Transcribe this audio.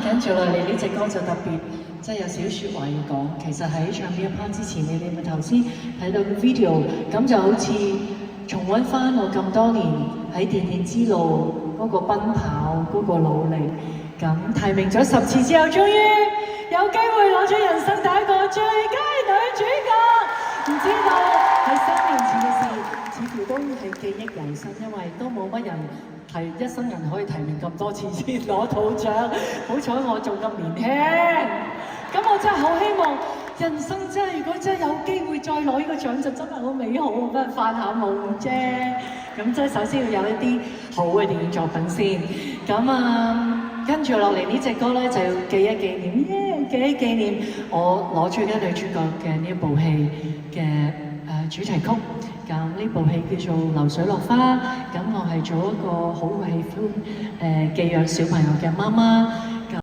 跟住落嚟呢隻歌就特別，即係有少少説話要講。其實喺唱呢一 part 之前，你哋咪頭先睇到個 video，咁就好似重溫翻我咁多年喺電影之路嗰個奔跑嗰個努力。咁提名咗10次之後，終於有機會攞咗人生第一個最佳女主角。唔知道喺3年前嘅事，似乎都係記憶猶新，因為都冇乜人係一生人可以提名咁多次先攞到獎。好彩我仲咁年輕，咁我真係好希望人生真係如果真係有機會再攞呢個獎，就真係好美好，不過發下夢啫。咁即係首先要有一啲好嘅電影作品先。咁跟住落嚟呢隻歌咧就要記一紀念，記一紀念我攞最佳女主角嘅呢一部戲嘅主題曲。咁呢部戲叫做《流水落花》，咁我係做一個好喜歡寄養小朋友嘅媽媽。